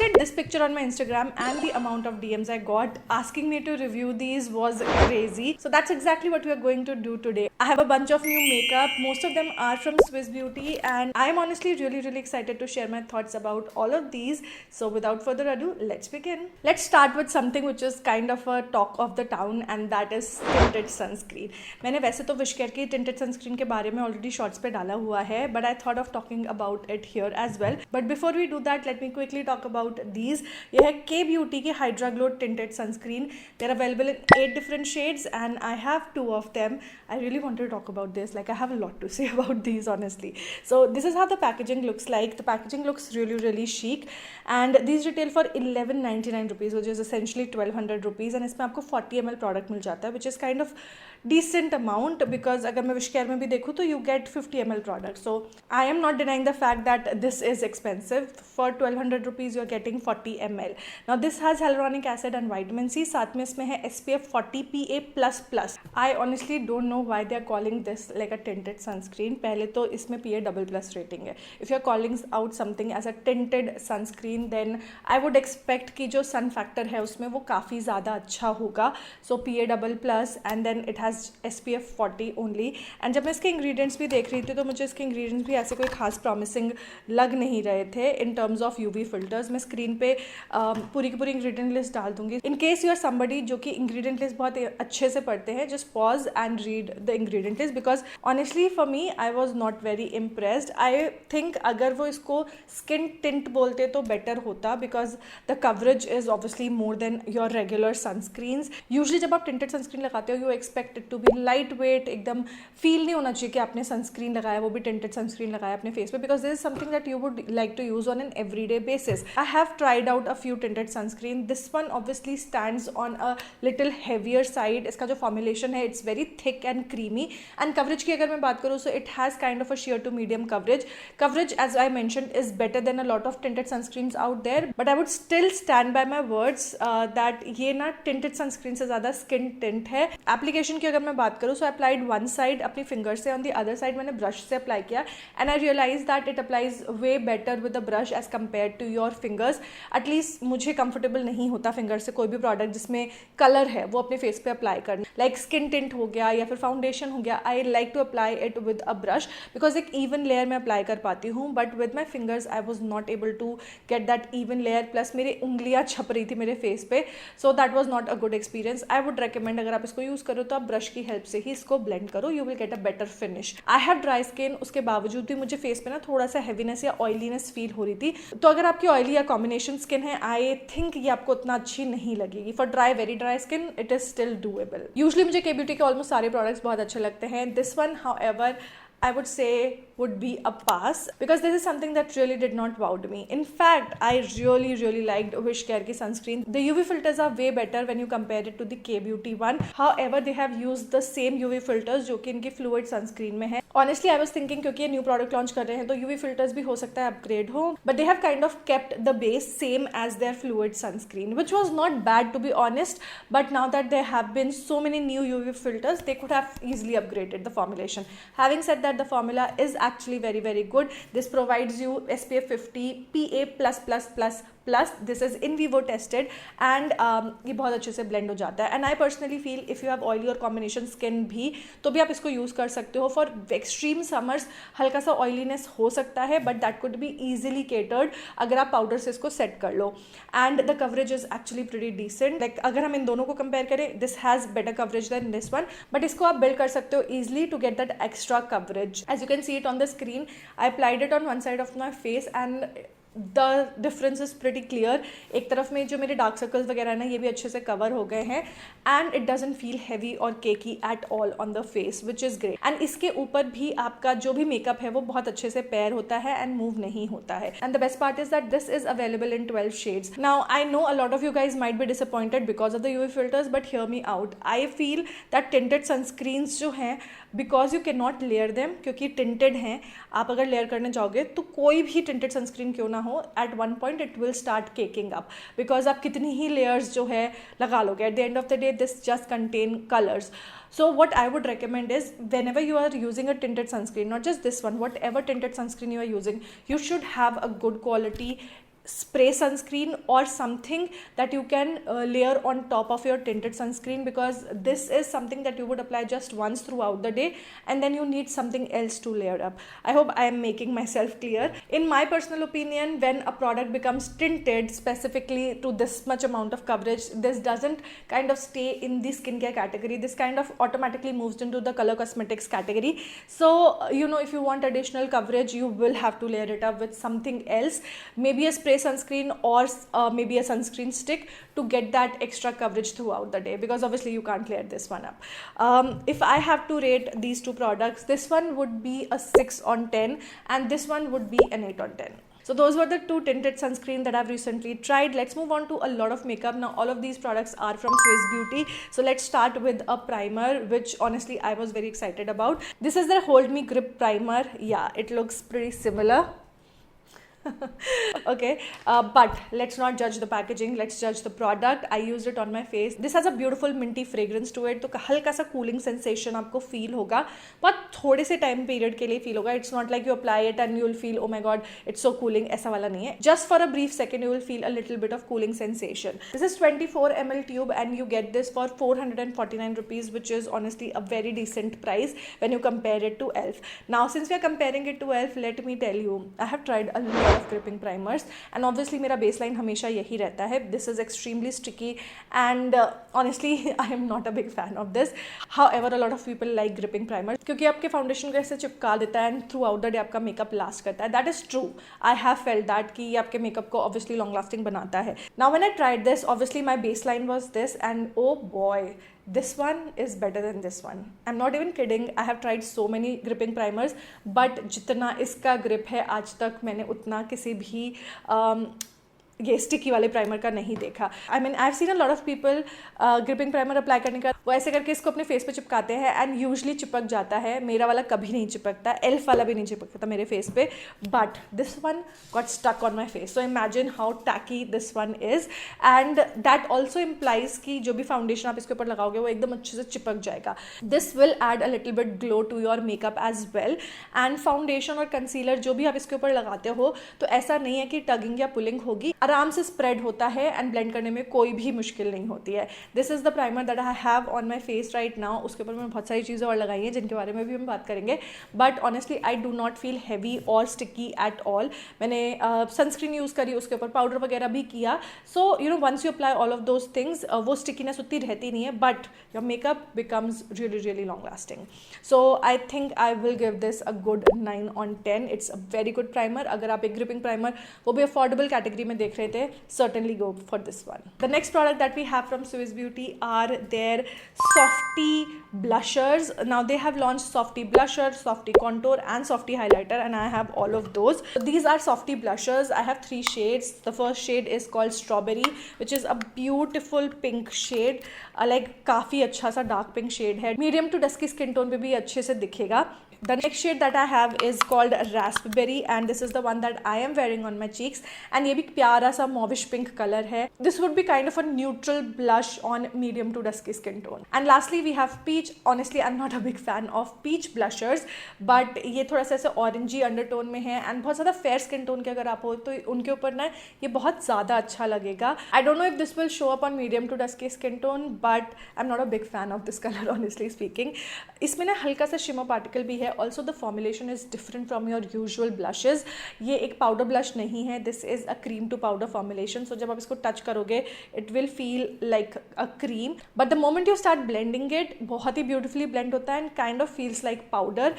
posted this picture on my Instagram and the amount of DMs I got asking me to review these was crazy. So that's exactly what we are going to do today. I have a bunch of new makeup. Most of them are from Swiss Beauty and I'm honestly really excited to share my thoughts about all of these. So without further ado, let's begin. Let's start with something which is kind of a talk of the town and that is tinted sunscreen. मैंने वैसे तो wish care की tinted sunscreen के बारे में already shorts पे डाला हुआ है, but I thought of talking about it here as well. But before we do that, let me quickly talk about these. ये है K Beauty की Hydra Glow tinted sunscreen. They're available in 8 different shades and I have 2 of them. I really want to talk about this. Like I have a lot to say about these honestly. So this is how the packaging looks like. The packaging looks really chic and these retail for 1199 rupees, which is essentially 1200 rupees, and इसमें आपको 40 ml product मिल जाता है, which is kind of decent amount because अगर मैं wish care में भी देखूँ तो you get 50 ml product. So I am not denying the fact that this is expensive. For 1200 rupees you are getting 40 ml. Now this has hyaluronic acid and vitamin C. साथ में इसमें है SPF 40 PA++. I honestly don't know why they are calling this like a tinted sunscreen. पहले तो इसमें PA++ rating है. If you are calling out something as a tinted sunscreen, then I would expect कि जो sun factor है उसमें वो काफ़ी ज़्यादा अच्छा होगा. So PA++ and then it has SPF 40 only. And जब मैं इसके ingredients भी देख रही थी तो मुझे इसके ingredients भी ऐसे कोई खास promising लग नहीं रहे थे in terms of UV filters. मैं स्क्रीन पे पूरी की पूरी ingredient list डाल दूंगी. In case you are somebody जो कि ingredient list बहुत अच्छे से पढ़ते हैं, just pause and read the ingredient list because honestly for me I was not very impressed. I think अगर वो इसको skin tint बोलते तो better होता because the coverage is obviously more than your regular sunscreens. Usually जब आप tinted sunscreen लगाते हो you expect it to be lightweight, एकदम feel नहीं होना चाहिए कि आपने sunscreen लगाया, वो भी tinted sunscreen लगाया अपने face पे, because this is something that you would like to use on an everyday basis. I have tried out a few tinted sunscreen. This one obviously stands on a little heavier side. इसका जो formulation है it's very thick and creamy, and coverage की अगर मैं बात करूँ so it has kind of a sheer to medium coverage. Coverage as I mentioned is better than a lot of tinted sunscreens out there, but I would still stand by my words that ये ना tinted sunscreen से ज़्यादा skin tint है. Application की अगर मैं बात करूँ so I applied one side अपनी finger से, on the other side मैंने brush से apply किया and I realized that it applies way better with the brush as compared to your fingers. At least मुझे comfortable नहीं होता finger से कोई भी product जिसमें color है वो अपने face पे apply करना, like skin tint हो गया या फिर foundation हो गया. I like to apply it with a brush because एक even layer में apply कर पाती हूँ, but with my fingers I was not able to get that even layer, plus मेरी उंगलियाँ छप रही थी मेरे face पे, so that was not a good experience. I would recommend अगर आप इसको यूज़ करो तो आप ब्रश की हेल्प से ही इसको ब्लेंड करो, you will get a better finish. I have dry skin, उसके बावजूद भी मुझे फेस पे ना थोड़ा सा हैवीनेस या ऑयलीनेस फील हो रही थी. तो अगर आपकी ऑयली या कॉम्बिनेशन स्किन है आई थिंक ये आपको उतना अच्छी नहीं लगेगी. For dry very dry skin it is still doable. Usually मुझे के ब्यूटी के ऑलमोस्ट सारे प्रोडक्ट्स बहुत अच्छे लगते हैं. This one however I would say would be a pass because this is something that really did not wow me. In fact, I really liked Wish Care की sunscreen. The UV filters are way better when you compare it to the K Beauty one. However, they have used the same UV filters जो कि इनकी fluid sunscreen में है. Honestly, I was thinking क्योंकि ये new product launch कर रहे हैं तो UV filters भी हो सकता है upgrade हो, but they have kind of kept the base same as their fluid sunscreen, which was not bad to be honest. But now that there have been so many new UV filters, they could have easily upgraded the formulation. Having said that, the formula is actually very good. This provides you SPF 50 PA++++. This is in vivo tested and ये बहुत अच्छे से blend हो जाता है. And I personally feel if you have oily or combination skin भी तो भी आप इसको use कर सकते हो. For extreme summers हल्का सा oiliness हो सकता है, but that could be easily catered अगर आप powder से इसको set कर लो. And the coverage is actually pretty decent. Like अगर हम इन दोनों को compare करें, this has better coverage than this one, but इसको आप build कर सकते हो easily to get that extra coverage. As you can see it on the screen, I applied it on one side of my face and the difference is pretty clear. एक तरफ में जो मेरे डार्क सर्कल्स वगैरह है ना ये भी अच्छे से कवर हो गए हैं and it doesn't feel heavy or cakey at all on the face, which is great. and इसके ऊपर भी आपका जो भी मेकअप है वो बहुत अच्छे से पेयर होता है and move नहीं होता है. and the best part is that this is available in 12 shades. Now I know a lot of you guys might be disappointed because of the UV filters, but hear me out. I feel that tinted sunscreens जो हैं because you cannot layer them, क्योंकि tinted हैं, आप अगर layer करने जाओगे तो कोई भी tinted sunscreen क्यों ना हो, at one point it will start caking up because आप कितनी ही layers जो है लगा लोगे. At the end of the day this just contain colors. So what I would recommend is whenever you are using a tinted sunscreen, not just this one, whatever tinted sunscreen you are using, you should have a good quality spray sunscreen or something that you can layer on top of your tinted sunscreen, because this is something that you would apply just once throughout the day and then you need something else to layer up. I hope I am making myself clear. In my personal opinion, when a product becomes tinted specifically to this much amount of coverage, this doesn't kind of stay in the skincare category. This kind of automatically moves into the color cosmetics category. So if you want additional coverage, you will have to layer it up with something else, maybe a spray sunscreen or maybe a sunscreen stick, to get that extra coverage throughout the day, because obviously you can't layer this one up. If I have to rate these two products, this one would be a 6 on 10 and this one would be an 8 on 10. So those were the two tinted sunscreen that I've recently tried. Let's move on to a lot of makeup. Now all of these products are from Swiss Beauty. So let's start with a primer, which honestly I was very excited about. This is their Hold Me Grip Primer. Yeah, it looks pretty similar. Okay, but let's not judge the packaging, let's judge the product. I used it on my face. This has a beautiful minty fragrance to it, तो हल्का सा cooling sensation आपको feel होगा, but थोड़े से time period के लिए feel होगा. It's not like you apply it and you will feel oh my god it's so cooling, ऐसा वाला नहीं है. Just for a brief second you will feel a little bit of cooling sensation. This is 24 ml tube and you get this for 449 rupees, which is honestly a very decent price when you compare it to ELF. Now since we are comparing it to ELF, let me tell you, I have tried a lot of gripping primers and obviously मेरा baseline हमेशा यही रहता है. This is extremely sticky and honestly I am not a big fan of this. However, a lot of people like gripping primers क्योंकि आपके foundation को ऐसे चिपका देता है and throughout the day आपका मेकअप लास्ट करता है. That is true. I have felt that कि ये आपके मेकअप को obviously long lasting बनाता है. Now when I tried this, obviously my baseline was this and oh boy, this one is better than this one. I'm not even kidding. I have tried so many gripping primers, but जितना इसका grip है आज तक मैंने उतना किसी भी ये स्टिकी वाले प्राइमर का नहीं देखा. I mean I have seen a lot of people gripping primer apply करने का वो ऐसे करके इसको अपने फेस पे चिपकाते हैं एंड यूजली चिपक जाता है. मेरा वाला कभी नहीं चिपकता, एल्फ वाला भी नहीं चिपकता मेरे फेस पे, but this one got stuck on my face. So imagine how tacky this one is and that also implies कि जो भी फाउंडेशन आप इसके ऊपर लगाओगे वो एकदम अच्छे से चिपक जाएगा. This will add a little bit glow to your makeup as well. And foundation और कंसीलर जो भी आप इसके ऊपर लगाते हो तो ऐसा नहीं है कि टगिंग या पुलिंग होगी, आराम से स्प्रेड होता है एंड ब्लेंड करने में कोई भी मुश्किल नहीं होती है. This is the primer that I have on my face right now. उसके ऊपर मैंने बहुत सारी चीज़ें और लगाई हैं जिनके बारे में भी हम बात करेंगे, but honestly I do not feel heavy और स्टिकी एट ऑल. मैंने सनस्क्रीन यूज़ करी, उसके ऊपर पाउडर वगैरह भी किया. So once you apply all of those things वो स्टिकीनेस उतनी रहती नहीं है, but your makeup becomes really really long lasting. So I think I will give this a good 9 on 10. It's a very good primer. अगर आप एक gripping primer वो भी अफोर्डेबल कैटेगरी में देख रहे थे, certainly go for this one. The next product that we have from Swiss Beauty are their Softy blushers. Now they have launched Softy blusher, Softy contour and Softy highlighter and I have all of those. These are Softy blushers. I have 3 shades. The first shade is called Strawberry, which is a beautiful pink shade. Like काफ़ी अच्छा सा dark pink shade है. Medium to dusky skin tone पे भी अच्छे से दिखेगा. The next shade that I have is called Raspberry and this is the one that I am wearing on my cheeks and ये भी प्यारा सा mauvish pink color है. This would be kind of a neutral blush on medium to dusky skin tone. And lastly we have Peach. Honestly I'm not a big fan of peach blushers, but ये थोड़ा सा ऐसे orangey undertone में है and बहुत ज़्यादा fair skin tone के अगर आप हो तो उनके ऊपर ना ये बहुत ज़्यादा अच्छा लगेगा. I don't know if this will show up on medium to dusky skin tone, but I'm not a big fan of this color honestly speaking. इसमें ना हल्का सा shimmer particle भी है. Also the formulation is different from your usual blushes. ये एक powder blush नहीं है, this is a cream to powder formulation. So जब आप इसको touch करोगे it will feel like a cream, but the moment you start blending it बहुत ही beautifully blend होता है and kind of feels like powder.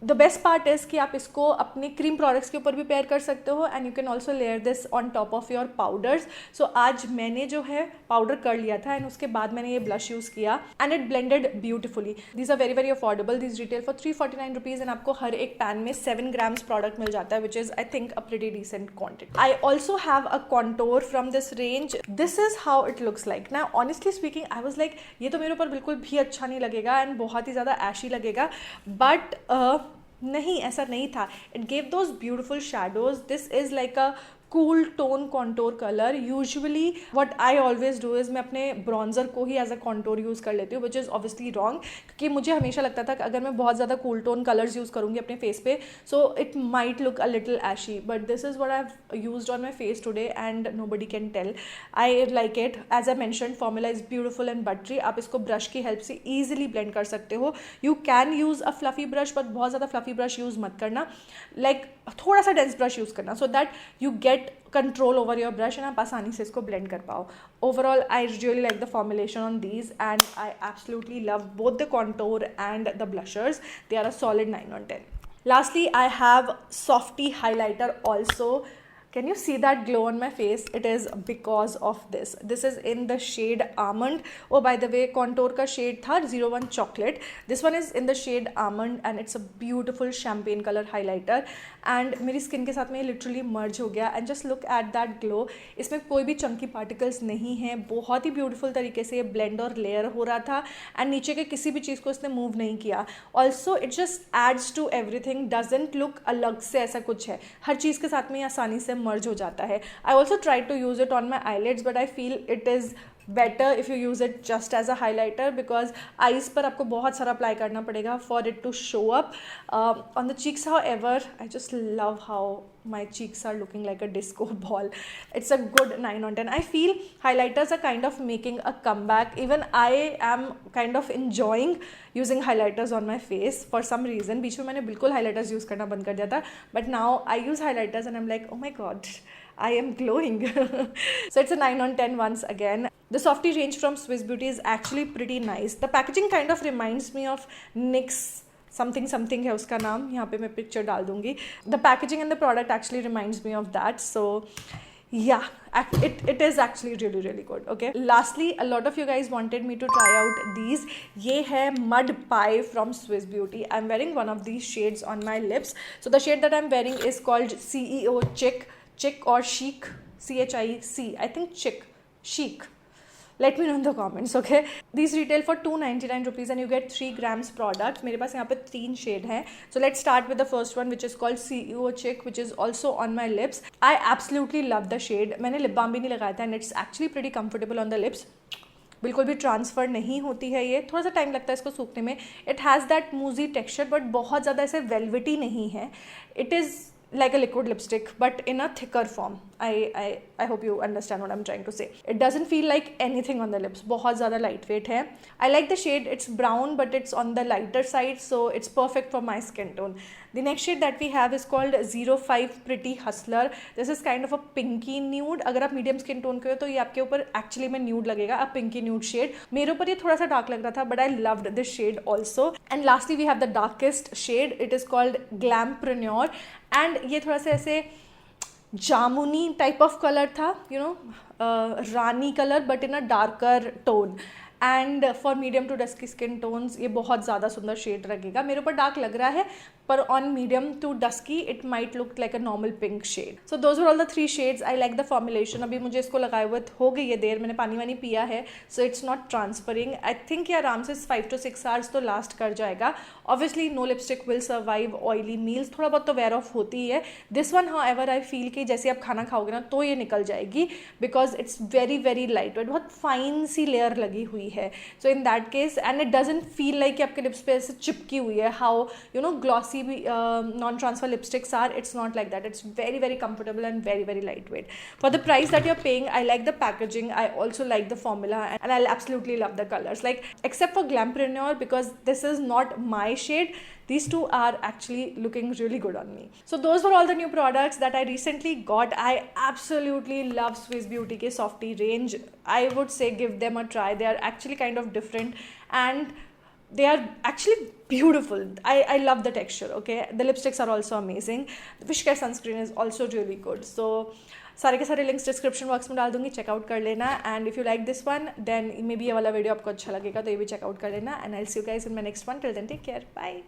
The best part is कि आप इसको अपने क्रीम प्रोडक्ट्स के ऊपर भी पेयर कर सकते हो and you can also layer this on top of your powders. So आज मैंने जो है पाउडर कर लिया था एंड उसके बाद मैंने ये ब्लश यूज़ किया and it blended beautifully. These are very very affordable. These retail for 349 rupees and आपको हर एक पैन में 7 grams प्रोडक्ट मिल जाता है, which is I think a pretty decent quantity. I also have a contour from this range. This is how it looks like. ना honestly speaking I was like ये तो मेरे ऊपर बिल्कुल भी अच्छा नहीं लगेगा एंड बहुत ही ज़्यादा ऐशी लगेगा, बट नहीं, ऐसा नहीं था. It gave those beautiful shadows. This is like a cool tone contour colour. Usually what I always do is मैं अपने ब्रॉन्जर को ही एज अ कॉन्टोर यूज़ कर लेती हूँ, विच इज़ ऑब्वियसली रॉन्ग, क्योंकि मुझे हमेशा लगता था कि अगर मैं बहुत ज़्यादा कूल टोन कलर्स यूज़ करूँगी अपने फेस पे, so it might look a little ashy, but this is what I have used on my face today and nobody can tell. I like it. As I mentioned, formula is beautiful and buttery. आप इसको brush की help से easily blend कर सकते हो. You can use a fluffy brush, but बहुत ज़्यादा fluffy brush use मत करना. Like थोड़ा सा dense brush use करना, so that you get control over your brush and आप आसानी से इसको blend कर पाओ. Overall, I really like the formulation on these and I absolutely love both the contour and the blushers. They are a solid 9 on 10. Lastly, I have Softy highlighter also. Can you see that glow on my face? It is because of this. This is in the shade Almond. Oh, by the way, contour का shade था 01 Chocolate. This one is in the shade Almond and it's a beautiful champagne color highlighter. And मेरी skin के साथ में literally merge हो गया. And just look at that glow. इसमें कोई भी chunky particles नहीं हैं. बहुत ही beautiful तरीके से ये blend और layer हो रहा था. And नीचे के किसी भी चीज़ को इसने move नहीं किया. Also, it just adds to everything. Doesn't look अलग से ऐसा कुछ है. हर चीज़ के साथ में ये आसानी से मर्ज हो जाता है. I also try to use it on my eyelids, but I feel it is better if you use it just as a highlighter, because eyes पर आपको बहुत सारा अप्लाई करना पड़ेगा for it to show up on the cheeks. However I just love how my cheeks are looking like a disco ball. It's a good 9 on 10. I feel highlighters are kind of making a comeback. Even I am kind of enjoying using highlighters on my face for some reason. बीच में मैंने बिल्कुल highlighters use करना बंद कर दिया था, but now I use highlighters and I'm like, oh my god, I am glowing. So it's a 9 on 10 once again. The Softy range from Swiss Beauty is actually pretty nice. The packaging kind of reminds me of NYX something है उसका नाम, यहाँ पे मैं picture डाल दूंगी. The packaging and the product actually reminds me of that. So yeah, it is actually really good. Okay, lastly, a lot of you guys wanted me to try out these. ये है Mud Pie from Swiss Beauty. I'm wearing one of these shades on my lips. So the shade that I'm wearing is called CEO Chic or Chic, CHIC, I think Chic. Let me know in the comments, okay? These retail for 299 rupees and you get 3 grams product. मेरे पास यहाँ पे 3 shade हैं. So let's start with the first one, which is called CEO Chic, which is also on my lips. I absolutely love the shade. मैंने lip balm भी नहीं लगाया था and it's actually pretty comfortable on the lips. बिल्कुल भी transfer नहीं होती है ये. थोड़ा सा टाइम लगता है इसको सूखने में. It has that moussey texture, but बहुत ज़्यादा ऐसे velvety नहीं है. It is like a liquid lipstick but in a thicker form. I hope you understand what I'm trying to say. It doesn't feel like anything on the lips. बहुत ज़्यादा lightweight है. I like the shade. It's brown but it's on the lighter side, so it's perfect for my skin tone. The next shade that we have is called 05 Pretty Hustler. This is kind of a pinky nude. अगर आप medium skin tone के हो तो ये आपके ऊपर actually में nude लगेगा, a pinky nude shade. मेरे ऊपर ये थोड़ा सा dark लग रहा था, but I loved this shade also. And lastly we have the darkest shade. It is called Glampreneur. And ये थोड़ा सा ऐसे जामुनी टाइप ऑफ कलर था, you know, rani colour but in a darker tone. And for medium to dusky skin tones ये बहुत ज़्यादा सुंदर शेड लगेगा. मेरे ऊपर डार्क लग रहा है पर on medium to dusky it might look like a normal pink shade. So those are all the 3 shades. I like the formulation. अभी मुझे इसको लगाए हुए हो गई है देर, मैंने पानी वानी पिया है, so it's not transferring. I think ये आराम से 5 to 6 आवर्स तो लास्ट कर जाएगा. Obviously no lipstick will survive oily meals, थोड़ा बहुत तो वेयर ऑफ होती ही है. This one however I feel कि जैसे आप खाना खाओगे ना तो ये निकल जाएगी, because it's very light weight, बहुत फाइन सी लेयर लगी हुई है. So in that case and it doesn't feel like कि आपके लिप्स पे ऐसे चिपकी हुई है. How you know glossy non-transfer lipsticks are, it's not like that. It's very comfortable and very lightweight. For the price that you're paying, I like the packaging. I also like the formula and I absolutely love the colors. Like except for Glampreneur, because this is not my shade, these two are actually looking really good on me. So those were all the new products that I recently got. I absolutely love Swiss Beauty ke Softy range. I would say give them a try. They are actually kind of different and they are actually beautiful. I love the texture. Okay, the lipsticks are also amazing. The Wishcare sunscreen is also really good. So सारे के सारे links description box में डाल दूंगी, check out कर लेना. And if you like this one then maybe ये वाला वीडियो आपको अच्छा लगेगा तो ये भी चेकआउट कर लेना. And I will see you guys in my next one. Till then take care, bye.